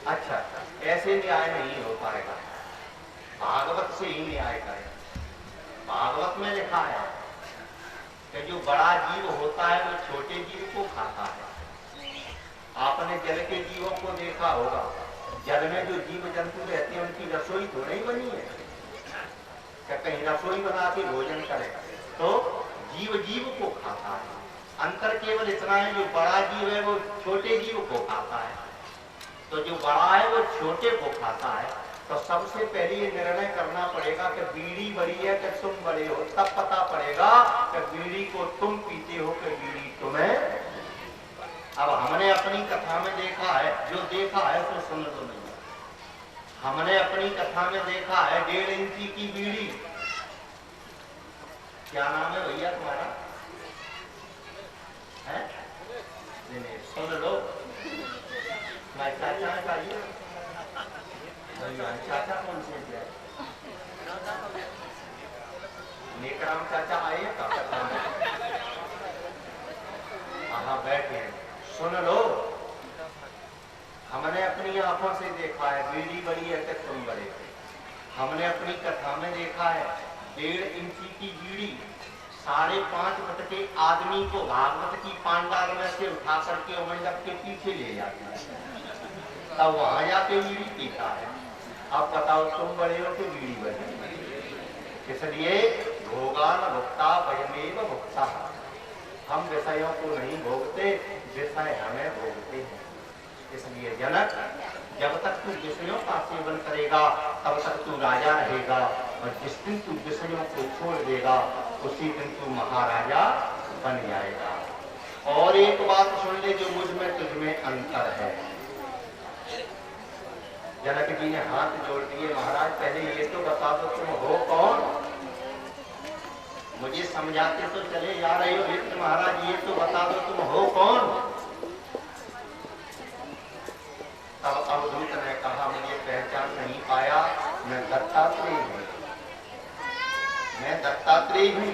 अच्छा, ऐसे न्याय नहीं हो पाएगा, भागवत से ही न्याय करें। भागवत में लिखा है कि जो बड़ा जीव होता है वो छोटे जीव को खाता है। आपने जल के जीवों को देखा होगा, जल में जो जीव जंतु रहते हैं उनकी रसोई तो नहीं बनी है, क्या कहीं रसोई बना के भोजन करे, तो जीव जीव को खाता है। अंतर केवल इतना है, जो बड़ा जीव है वो छोटे जीव को खाता है, तो जो बड़ा है वो छोटे को खाता है। तो सबसे पहले ये निर्णय करना पड़ेगा कि बीड़ी बड़ी है कि तुम बड़े हो, तब पता पड़ेगा कि बीड़ी को तुम पीते हो कि बीड़ी तुम्हें। अब हमने अपनी कथा में देखा है, जो देखा है तो सुन लो नहीं। हमने अपनी कथा में देखा है 1.5 इंची की बीड़ी। क्या नाम है भैया तुम्हारा? है? नहीं, सुन लो, मैं चाचा का ही चाचा कौन से है? नेकराम चाचा आए का कथा में? हाँ बैठे हैं, सुन लो। हमने अपनी आंखों से देखा है, बीड़ी बड़ी है कि तुम बड़े। हमने अपनी कथा में देखा है 1.5 इंची की बीड़ी 5.5 फुट के आदमी को भागवत की पांडाल में से उठा करके मंडप के पीछे ले जाता है, तब वहां जाके बीड़ी पीता है। अब बताओ तुम बड़े हो कि बीड़ी बड़ी? इसलिए भोगान भुक्ता वयमेव भुक्ता, हम विषयों को नहीं भोगते, विषय हमें भोगते हैं। इसलिए जनक, जब तक तू विषयों का सेवन करेगा तब तक तू राजा रहेगा, और जिस दिन तू विषयों को छोड़ देगा उसी दिन तू महाराजा बन जाएगा। और एक बात सुन ले, जो मुझ में तुझ में अंतर है। जनक जी ने हाथ जोड़ दिए, महाराज पहले ये तो बता दो तुम हो कौन? मुझे समझाते तो चले जा रहे हो, लेकिन महाराज ये तो बता दो तुम हो कौन? तब अवधूत ने कहा, मुझे पहचान नहीं पाया, मैं दत्तात्रेय हूँ, मैं दत्तात्रेय हूँ।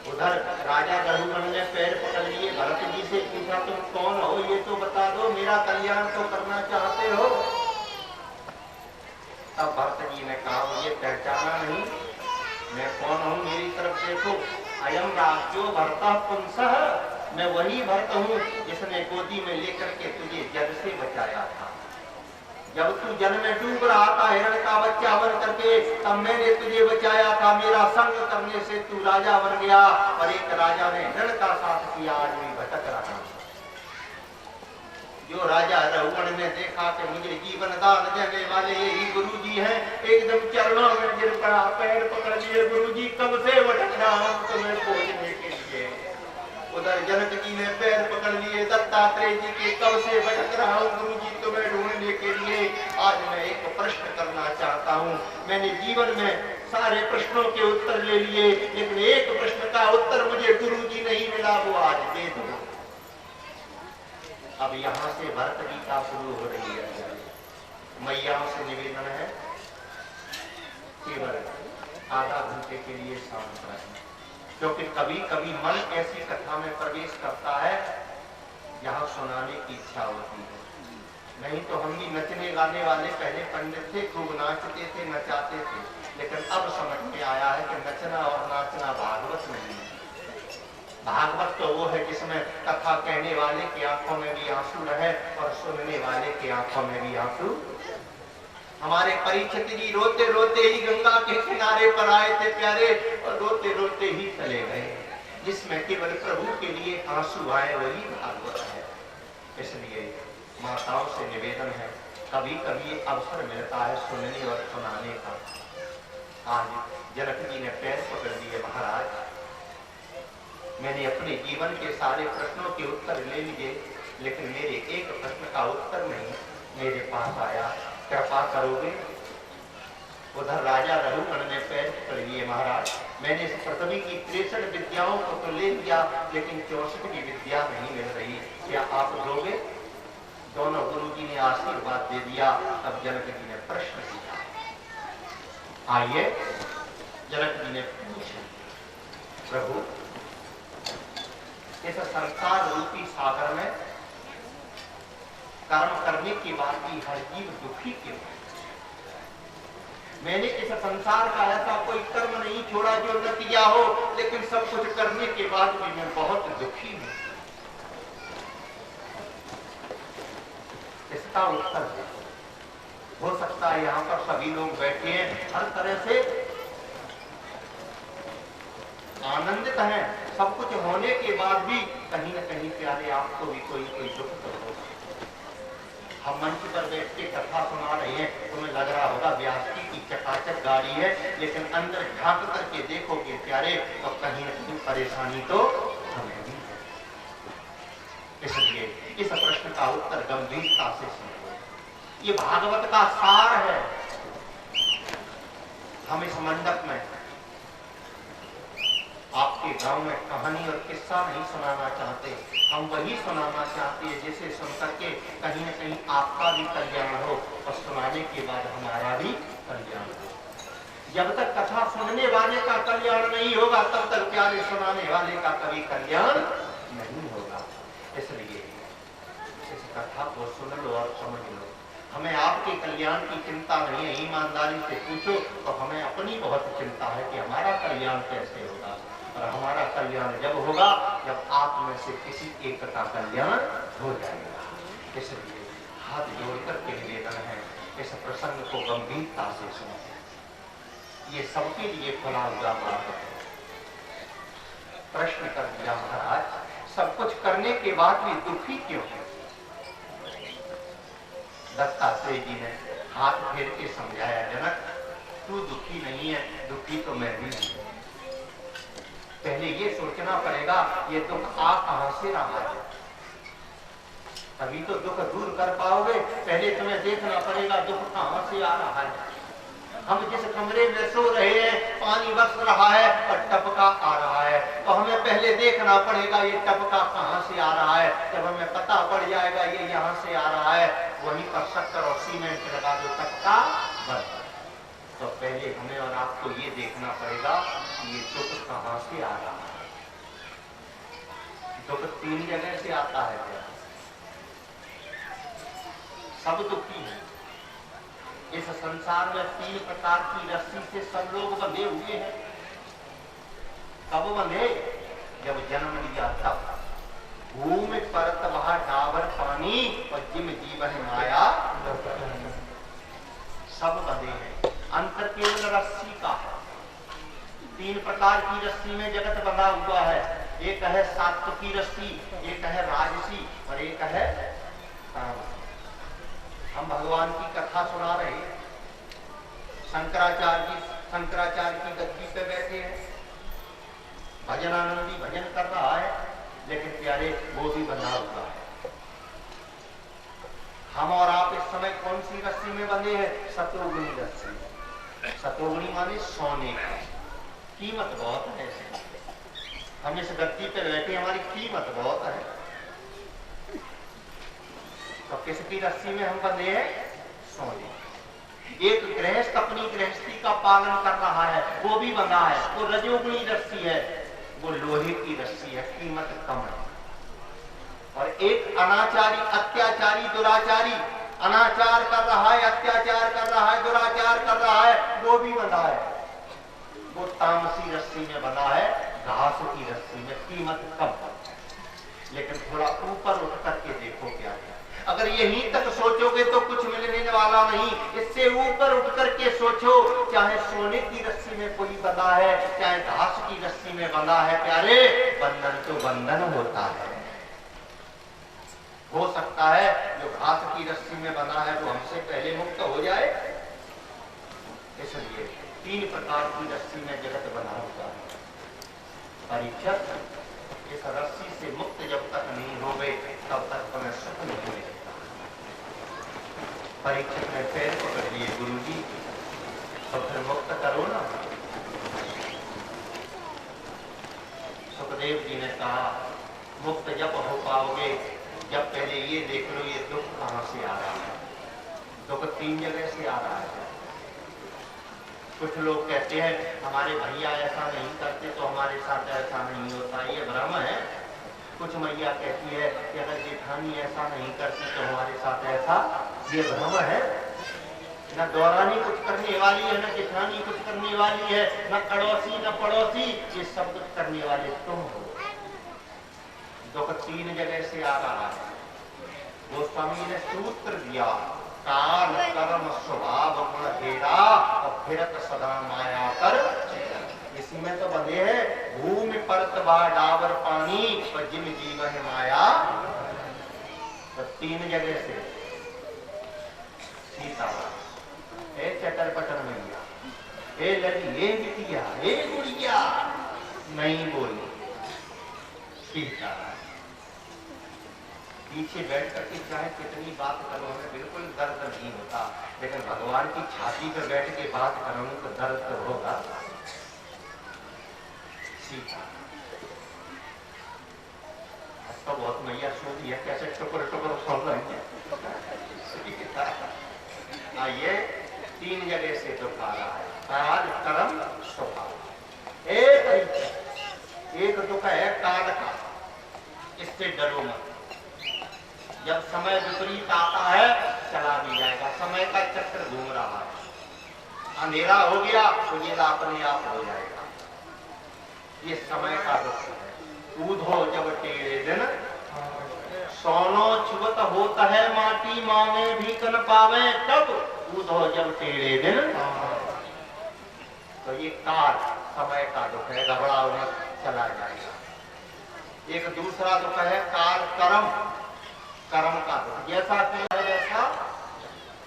उधर राजा रघुगण ने पैर पकड़ लिए, भरत जी से पूछा तुम कौन हो, ये तो बता दो, मेरा कल्याण तो करना चाहते हो? तब भरत जी ने कहा, मुझे पहचाना नहीं, मैं कौन हूँ, मेरी तरफ देखो। अयम राज्यो भरता पुंसः, मैं वही भरत हूँ जिसने गोदी में लेकर के तुझे जल से बचाया था। जब तू जल में डूब रहा था हिरण का बच्चा बन करके, तब मैंने तुझे बचाया था। मेरा संग करने से तू राजा बन गया, और एक राजा ने हिरण का साथ किया, आज भी भटक रहा। जो राजा रघुगण ने देखा कि मुझे जीवन दान देने वाले यही गुरु जी हैं, एकदम चरणों में गिर पड़ा, पैर पकड़ लिए, गुरु जी कब से भटक रहा हूं तुम्हें खोजने के लिए। उधर जनक जी ने पैर पकड़ लिए, दत्तात्रेय जी के कब से भटक रहा हूं गुरु जी तुम्हें ढूंढने के लिए। आज मैं एक प्रश्न करना चाहता हूं, मैंने जीवन में सारे प्रश्नों के उत्तर ले लिए, लेकिन एक प्रश्न का उत्तर मुझे गुरु जी नहीं मिला, वो आज दे दो। अब यहाँ से भरत गीता शुरू हो रही है। मैयाओं से निवेदन है, केवल आधा घंटे के लिए शांत रहें, क्योंकि कभी कभी मन ऐसी कथा में प्रवेश करता है जहाँ सुनाने की इच्छा होती है। नहीं तो हम भी नचने गाने वाले पहले पंडित थे, खूब नाचते थे, नचाते थे, लेकिन अब समझ में आया है कि नचना और नाचना भागवत नहीं है। भागवत तो वो है जिसमें कथा कहने वाले की आंखों में भी आंसू रहे और सुनने वाले की आंखों में भी आंसू। हमारे परीक्षित जी रोते रोते ही गंगा के किनारे पर आए थे प्यारे, और रोते रोते ही चले गए। जिसमें केवल प्रभु के लिए आंसू आए वही भागवत है। इसलिए माताओं से निवेदन है, कभी कभी अवसर मिलता है सुनने और सुनाने का। आज जनक जी ने पैर पकड़ दिए, महाराज मैंने अपने जीवन के सारे प्रश्नों के उत्तर ले लिए, लेकिन मेरे एक प्रश्न का उत्तर नहीं मेरे पास आया, कृपा करोगे? उधर राजा रघुगण ने पैर पकड़ लिए, महाराज मैंने इस पृथ्वी की 63 विद्याओं को तो ले लिया, लेकिन 64वीं विद्या नहीं मिल रही, क्या आप दोगे? दोनों गुरु जी ने आशीर्वाद दे दिया। तब जनक जी ने प्रश्न किया, आइए। जनक जी ने पूछा, प्रभु इस संसार रूपी सागर में कर्म करने के बाद भी हर जीव दुखी क्यों है? मैंने इस संसार का ऐसा कोई कर्म नहीं छोड़ा जो न किया हो, लेकिन सब कुछ करने के बाद भी मैं बहुत दुखी हूं। इसका उत्तर हो सकता है यहाँ पर सभी लोग बैठे हैं, हर तरह से आनंदित हैं, सब कुछ होने के बाद भी कहीं न कहीं प्यारे आपको भी कोई दुख तो हो। हम मंच पर बैठ के कथा सुना रहे हैं, तुम्हें लग रहा होगा व्यास की चकाचक गाड़ी है, लेकिन अंदर झांक करके देखोगे प्यारे तो कहीं न कहीं परेशानी तो हमें भी है। इसलिए इस प्रश्न का उत्तर गंभीरता से सुनो। ये भागवत का सार है। हम इस मंडप में आपके गांव में कहानी और किस्सा नहीं सुनाना चाहते, हम वही सुनाना चाहते हैं जिसे सुन करके कहीं न कहीं आपका भी कल्याण हो और सुनाने के बाद हमारा भी कल्याण हो। जब तक कथा सुनने वाले का कल्याण नहीं होगा तब तक प्यारे सुनाने वाले का कभी कल्याण नहीं होगा। इसलिए इस कथा को सुन लो और समझ लो। हमें आपके कल्याण की चिंता नहीं है, ईमानदारी से पूछो तो हमें अपनी बहुत चिंता है कि हमारा कल्याण कैसे होगा। और हमारा कल्याण जब होगा जब आप में से किसी एक का कल्याण हो जाएगा। इसलिए हाथ जोड़कर के निवेदन है, इस प्रसंग को गंभीरता से सुनो। ये सबके लिए खुला हुआ बात है। प्रश्न कर दिया महाराज, सब कुछ करने के बाद भी दुखी क्यों है? दत्तात्रेय जी ने हाथ फेर के समझाया, जनक तू दुखी नहीं है, दुखी तो मैं भी नहीं। पहले ये सोचना पड़ेगा ये दुख आ कहां से रहा है, तभी तो दुख दूर कर पाओगे। पहले तुम्हें देखना पड़ेगा दुख कहां से आ रहा है। हम जिस कमरे में सो रहे हैं पानी बरस रहा है और टपका आ रहा है, तो हमें पहले देखना पड़ेगा ये टपका कहां से आ रहा है। जब हमें पता पड़ जाएगा ये यहाँ से आ रहा है, वहीं पर शक्कर और सीमेंट लगा दो, टपका बंद। तो पहले हमें और आपको ये देखना पड़ेगा कि ये दुख कहां से आ रहा है। दुख 3 जगह से आता है। सब दुखी है। इस संसार में 3 प्रकार की रस्सी से सब लोग बंधे हुए हैं। कब बंधे? जब जन्म लिया तब। भूमि परत वहा डाबर पानी और जिम जीवन माया सब बंधे हैं। अंतर केवल रस्सी का है। 3 प्रकार की रस्सी में जगत बंधा हुआ है। एक है सात्विकी रस्सी, एक है राजसी और एक है तामसी। हम भगवान की कथा सुना रहे हैं। शंकराचार्य की गद्दी पे बैठे हैं। भजनानंदी भजन कर रहा है, लेकिन प्यारे वो भी बंधा हुआ है। हम और आप इस समय कौन सी रस्सी में बंधे हैं? सतोगुणी रस्सी। सतोगुणी माने सोने की कीमत बहुत है। हम इस गद्दी पे बैठे, हमारी कीमत बहुत है। तो किसकी रस्सी में हम बंधे हैं? सोने। एक गृहस्थ अपनी गृहस्थी का पालन कर रहा है, वो भी बंधा है, वो रजोगुणी रस्सी है, वो लोहे की रस्सी है, कीमत कम है। और एक अनाचारी, अत्याचारी, दुराचारी, अनाचार कर रहा है, अत्याचार कर रहा है, दुराचार कर रहा है, वो भी बंधा है। वो तामसी रस्सी में बंधा है, घास की रस्सी में, कीमत कम है। लेकिन थोड़ा ऊपर उठ करके देखो क्या है। अगर यहीं तक सोचोगे तो कुछ मिलने वाला नहीं। इससे ऊपर उठ करके सोचो, चाहे सोने की रस्सी में कोई बंधा है, चाहे घास की रस्सी में बंधा है, प्यारे बंधन तो बंधन होता है। हो सकता है जो घास की रस्सी में बंधा है वो हमसे पहले मुक्त हो जाए। इसलिए 3 प्रकार की रस्सी में जगत बना होता है। परीक्षक, इस रस्सी से मुक्त जब तक नहीं हो गए तब तक तुम्हें सुख नहीं मिलेगा। परीक्षक ने पैर पकड़ लिए, गुरुजी तो फिर मुक्त करो ना। सुखदेव जी ने कहा मुक्त जब हो पाओगे जब पहले ये देख लो ये दुख कहां से आ रहा है। दुख 3 जगह से आ रहा है। कुछ लोग कहते हैं हमारे भैया ऐसा नहीं करते तो हमारे साथ ऐसा नहीं होता, ये भ्रम है। कुछ मैया कहती है कि अगर जेठानी ऐसा नहीं करती तो हमारे साथ ऐसा, ये भ्रम है। न दौरानी कुछ करने वाली है, न जेठानी कुछ करने वाली है, न अड़ोसी न पड़ोसी, ये सब कुछ करने वाले तुम हो। दुख 3 जगह से आ रहा है। गोस्वामी ने सूत्र दिया, काल कर्म स्वभाव गुण हेरा और फिरत सदा माया कर। इसी में तो बंधे है, भूमि परत बा डावर पानी और जिन जीवन माया। तो 3 जगह से सीता ए चटर-पटर मैया, ए लड़ी, ए बिटिया, ए गुड़िया, नहीं बोली सीता। पीछे बैठ करके चाहे कितनी बात करो, हमें बिल्कुल दर्द नहीं होता, लेकिन भगवान की छाती पर बैठ के बात करूंगी तो दर्द तो होगा। सीता तो बहुत मैया सुनती है, कैसे टुकर टुकर सुन रही है। ये 3 जगह से दुख आ रहा है, काल कर्म स्वभाव। एक दुख है काल का, इससे डरो मत। जब समय विपरीत आता है चला भी जाएगा, समय का चक्र घूम रहा है। अंधेरा हो गया तो ये अपने आप हो जाएगा, ये समय का दुख है। ऊधो जब टेढ़े दिन सोनो छुबत होता है माटी, मांगे भी कन पावे तब ऊधो जब टेढ़े दिन। तो ये काल समय का दुख है, घबराओ मत, चला जाएगा। एक दूसरा दुख है काल कर्म, कर्म का दुख। जैसा किया है वैसा,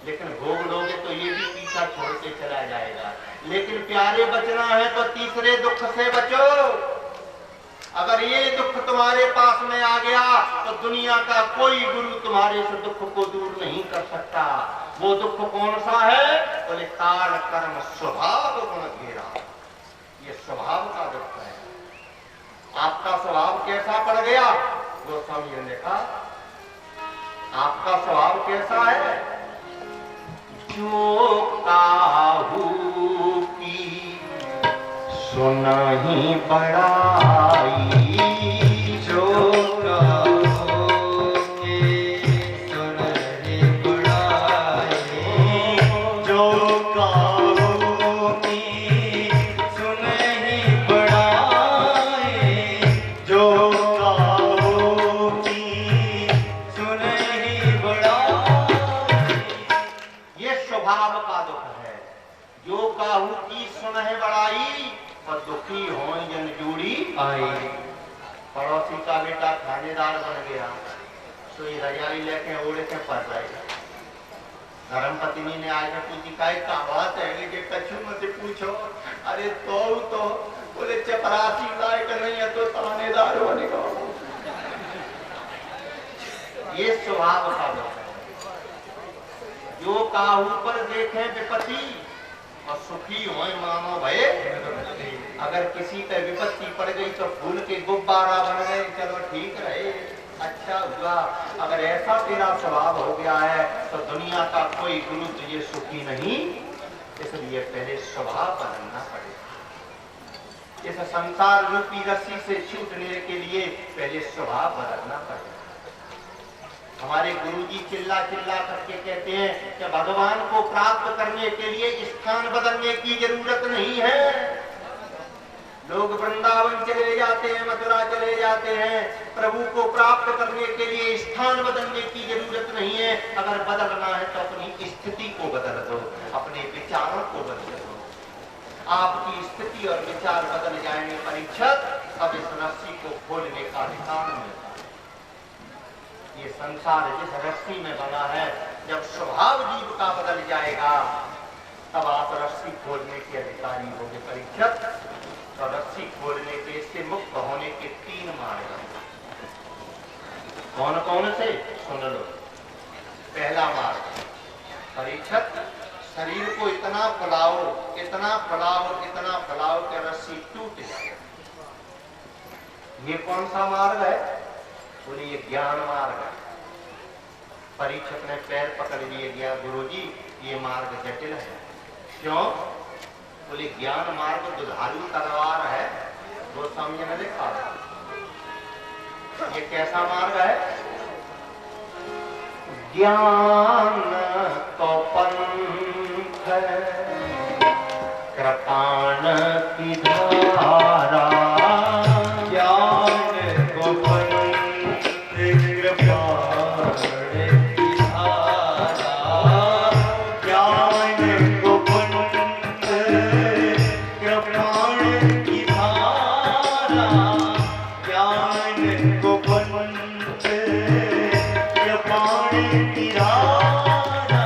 लेकिन भोग लोगे तो ये भी पीछा छोड़ के चला जाएगा। लेकिन प्यारे बचना है तो तीसरे दुख से बचो। अगर ये दुख तुम्हारे पास में आ गया तो दुनिया का कोई गुरु तुम्हारे से दुख को दूर नहीं कर सकता। वो दुख कौन सा है? बोले काल कर्म स्वभाव गुण घेरा। ये स्वभाव का दुख है। आपका स्वभाव कैसा पड़ गया? गोस्वामी ने कहा आपका स्वभाव कैसा है? जो काहू की सुनहि बड़ाई, जो काहू की सुनहि बड़ाई, जो काहू की सुनहि बड़ाई, जो काहू की सुनहि बड़ाई। ये स्वभाव का दुख है। जो काहू की सुनहि बड़ाई और दुखी हो जन जोड़ी आई। पड़ोसी का बेटा थानेदार बन गया तो ये रजाई लेके ओढ़े के पड़ रहे। धर्म पत्नी ने आकर पूछी का बात है कि कछु मत पूछो। अरे तो बोले चपरासी लायक नहीं है तो थानेदार बनेगा। ये स्वभाव का दुख है। जो काहू पर देखे विपत्ति और सुखी हो मानो भय। अगर किसी पे विपत्ति पड़ गई तो फूल के गुब्बारा बन गए, चलो ठीक रहे, अच्छा हुआ। अगर ऐसा तेरा स्वभाव हो गया है तो दुनिया का कोई गुरु तुझे सुखी नहीं, इसलिए पहले स्वभाव बदलना पड़ेगा। इस संसार रूपी रस्सी से छूटने के लिए पहले स्वभाव बदलना पड़ेगा। हमारे गुरुजी चिल्ला चिल्ला करके कहते हैं कि भगवान को प्राप्त करने के लिए स्थान बदलने की जरूरत नहीं है। लोग वृंदावन चले जाते हैं, मथुरा चले जाते हैं, प्रभु को प्राप्त करने के लिए स्थान बदलने की जरूरत नहीं है। अगर बदलना है तो अपनी स्थिति को बदल दो, अपने विचारों को बदल दो। आपकी स्थिति और विचार बदल जाएंगे परीक्षक, अब इस रस्सी को खोलने का अधिकार मिलता है। ये संसार जिस रस्सी में बना है, जब स्वभाव जीव का बदल जाएगा तब आप रस्सी खोलने के अधिकारी होंगे परीक्षक। तो रस्सी खोलने के, इससे मुक्त होने के 3 मार्ग हैं। कौन कौन से? सुन लो। पहला मार्ग परीक्षक, शरीर को इतना फैलाओ, इतना फैलाओ, इतना फैलाओ कि रस्सी टूट जाए। ये कौन सा मार्ग है? बोले ये ज्ञान मार्ग है। परीक्षक ने पैर पकड़ लिए, गया गुरुजी ये मार्ग जटिल है। क्यों? बोले ज्ञान मार्ग दुधारू तलवार है। गोस्वामी ने लिखा ये कैसा मार्ग है? ज्ञान तो पंथ कृपाण की धारा, ज्ञान को पंथ कृपाण की धारा, ज्ञान को पंथ कृपाण की धारा, ज्ञान को पंथ कृपाण की धारा।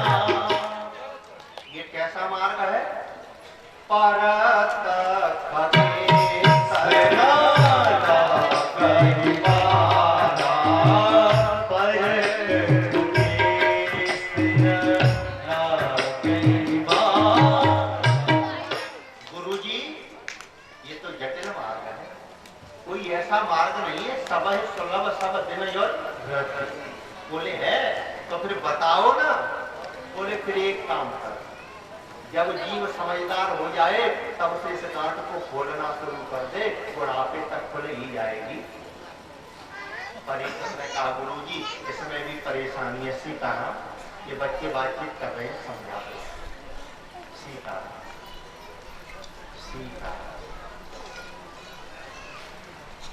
ये कैसा मार्ग है? परत खते सनाता कहिबारा, परत खते सनाता कहिबारा। गुरुजी, ये तो जटिल मार्ग है, कोई ऐसा मार्ग नहीं है सब सुलभ सब दिन और रति। बोले है तो फिर बताओ ना। बोले फिर एक काम कर, जब जीव समझदार हो जाए तब से इस गांठ को खोलना शुरू कर दे, बुढ़ापे तक खुल ही जाएगी। पर एक ने कहा गुरुजी इसमें भी परेशानी है। सीताराम, ये बच्चे बातचीत कर रहे हैं, समझा दो। सीताराम सीताराम,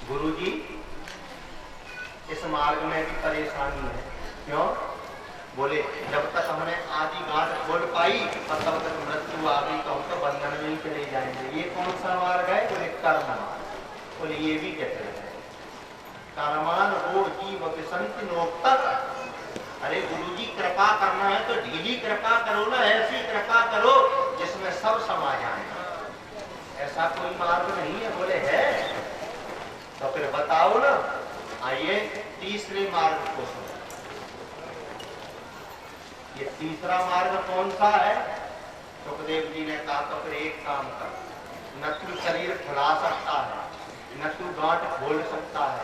गुरुजी इस मार्ग में भी परेशानी है। क्यों? बोले जब तक हमने आधी गांठ खोल पाई और तब तक मृत्यु आ गई तो हम तो बंधन में ही चले जाएंगे। ये कौन सा मार्ग है? बोले कर्म मार्ग। बोले ये भी जटिल है। कर्मान वो जीव विसंति नोक्तक। अरे गुरुजी कृपा करना है तो ढीली कृपा करो ना, ऐसी कृपा करो जिसमें सब समा जाए। ऐसा कोई मार्ग नहीं है। बोले है तो फिर बताओ ना। आइए तीसरे मार्ग को सुनो। ये तीसरा मार्ग कौन सा है? सुखदेव जी ने कहा तो फिर एक काम कर, न तू शरीर फुला सकता है न तू गांठ खोल सकता है,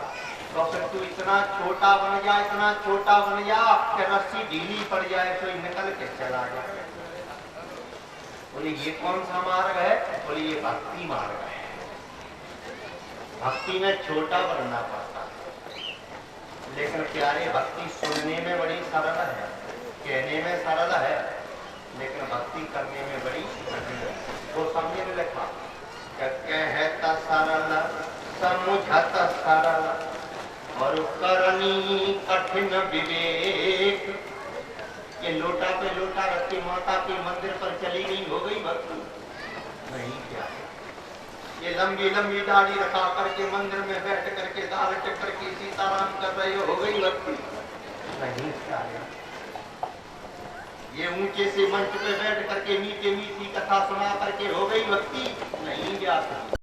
तो फिर तू इतना छोटा बन जा, इतना छोटा बन जा कि रस्सी ढीली पड़ जाए तो निकल के चला जाए। बोले ये कौन सा मार्ग है? बोले ये भक्ति मार्ग है। भक्ति में छोटा बनना पड़ता है, लेकिन प्यारे भक्ति सुनने में बड़ी सरल है, कहने में सरल है, लेकिन भक्ति करने में बड़ी कठिन है। वो समझे में लिखा कहता सरल समुझत सरल और करनी कठिन विवेक। ये लोटा पे लोटा रख के माता के मंदिर पर चली गई, हो गई भक्ति? नहीं। क्या ये लंबी लंबी दाढ़ी रखा करके मंदिर में बैठ करके दाल टिकर के सीताराम कर रहे हो गई भक्ति? नहीं। क्या ये ऊंचे से मंच पे बैठ करके मीठे मीठी कथा सुना करके हो गई भक्ति? नहीं जाती।